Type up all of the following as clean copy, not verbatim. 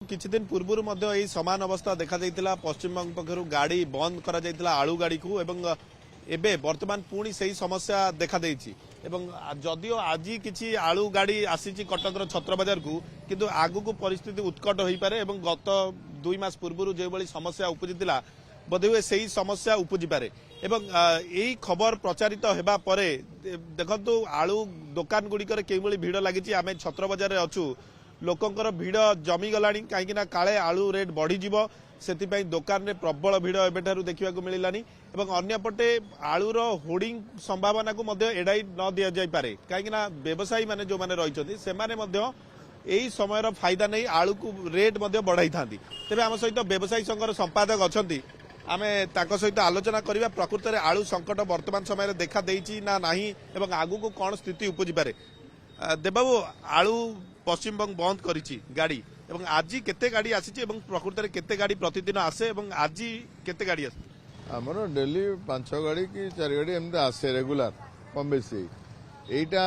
किछि दिन पूर्व समान अवस्था देखा पश्चिम बंग पक्षर गाड़ी बंद करा आलू गाड़ी को एवं एबे वर्तमान पुणी से समस्या देखा जदियो आज किछि आलू गाड़ी आसी कटकर छत्र बाजार को किंतु आगु को परिस्थिति उत्कट हो पारे एवं गत 2 मास पूर्व जो बड़ी समस्या उपजिला बोधहुए से समस्या उपजी पारे एवं यही खबर प्रचारित होगा पर देखु आलू दुकान गुड़िकर के भिड़ लगी आम छत्र बाजार अच्छू लोकंकर भिड़ जमीगला कहीं काले आलू रेट बढ़ीज से दुकान में प्रबल भिड़ एवं देखा मिलानी अंपटे आलूर होर्डिंग संभावना को एड़ाई न दि जापे कहीं व्यवसायी मैंने जो मैंने रही यही समय फायदा नहीं आलू को रेट बढ़ाई था तेज आम सहित व्यवसायी संघर संपादक अच्छा आम सहित आलोचना करवा प्रकृत में आलू संकट वर्तमान समय देखा देछि ना नहीं एवं आगु को कौन स्थिति उपजी पारे देवबाबू आलू पश्चिम बंग बंद करिछि गाड़ी एवं आज केते गाड़ी आसी प्रकृत में केते गाड़ी प्रतिदिन आसे एवं आज केते गाड़ी आसे आमर डेली 5 गाड़ी कि 4 गाड़ी एमती आसे रेगुलर कम बेसी एटा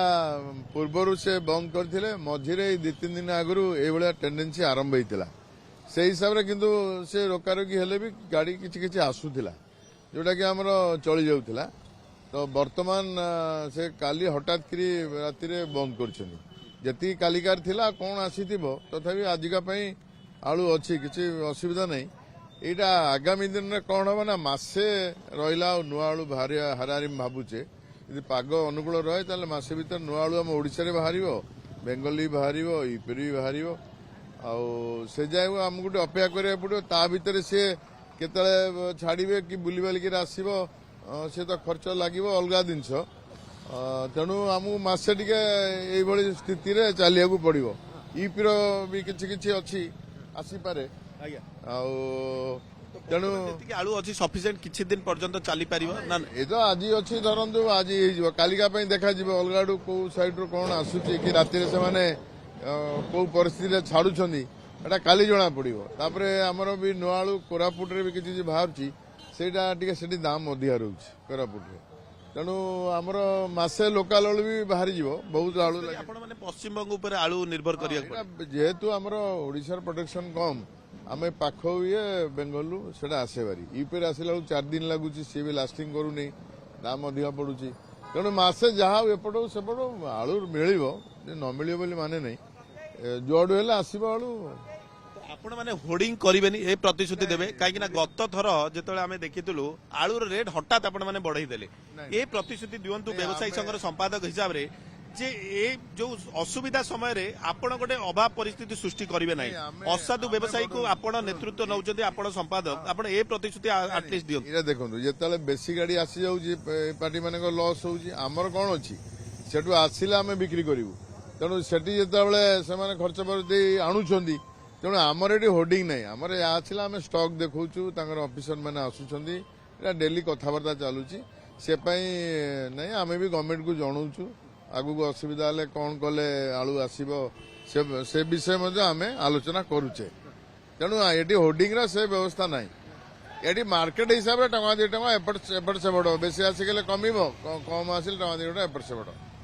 पूर्वर से बंद करथिले मझिरे 2-3 दिन आगु ये टेंडेंसी आरंभ होता से हिसाब से किंतु से रोकारोकी हेले भी गाड़ी किछि आसूला जोटा कि आमर चली जाऊला तो वर्तमान से काली हठात करी राति बंद कर जी कालिकार थिला कौन आसी तथापि आजिका आलू अच्छी किसी असुविधा नहीं यहाँ आगामी दिन में कौन हम ना मसे रहा नुआ आलू बाहर हाराहारी भावुचे यदि पाग अनुकूल रहे ताले मसे भर नुआ आलू आम ओडिशा रे बाहर बेंगली बाहर यूपी भी बाहर से जाए आमको गोटे अपेक्षा करा पड़ो ता भर सी केतले छाड़े कि बुली बालिक आसब से तो खर्च लगे अलग जिनस तेणु आमको मसे टे स्थिति चलिया पड़ो यूपी भी किसी अच्छी आसीपे तेणु आलू अच्छी सफिशिएंट किछि दिन पर्यंत चली पारिबो ना ये तो आज अच्छी धरतु आज कालिका देखा अलग आड़ू कौ सैड्रु कौन आसूची कि राति से कौ परिस्थिति छाड़ुंट एटा काली जना पड़ो तापर आमर भी नुआ आलू कोरापुट रे भी किसी बाहर से दाम अधिका रोचे कोरापुट रे तेणु आमर मसे लोकाल आलू भी बाहर बहुत आलू लगे पश्चिम बंग उपर आलू निर्भर जेहेतु आमर ओडिशार प्रोटेक्शन कम आम पाख ये बेंगलू से आसे बारी यूपी आसला 4 दिन लगुच सी भी लास्टिंग करूनी दाम अधिका पड़ुची तेणु मसे जहाँ एपट सेपट आलू मिल न मिल माने नहीं जोड़ू है आसब आलू आपण माने होर्डिंग करेनि ए प्रतिश्रुति देवे कहीं गत थर जो आम देखीलु आलूर रेट हठात आपण मैंने बढ़ाई देले ए प्रतिश्रुति दिवंतु व्यवसायी संघर संपादक हिसाब से जे ए जो असुविधा समय रे आपण गोटे अभाव परिस्थिति सृष्टि करेंगे ना असाधु व्यवसायी को आपण नेतृत्व नौचंदी आपण संपादक आपण ए प्रतिश्रुति एटलिस्ट दियो ये देखो जिते बेसी गाड़ी आसी जाऊँगी पार्टी मान लॉस होउची आमर कौन अच्छी सेठू आसिला आम बिक्री करूँ तेणु सेठी जिते खर्च पर आणुंट तेणु आमर ये होर्डिंग नहीं आमर आसला आम स्टॉक देखु ऑफिसर मैंने आसुंच डेली कथबार्ता चलुची से नहीं आम भी गवर्नमेंट को जनाऊँ आगु को असुविधा हेल्ले कौन कले आलू आसब से विषय आम आलोचना करुचे तेणु ये होर्डिंग से व्यवस्था ना ये मार्केट हिसाब से 1-2 टଙ୍କା एपट सेपट बेसी आसिक कम कम आसिले 1-2 ଟଙ୍କା एपट सेपट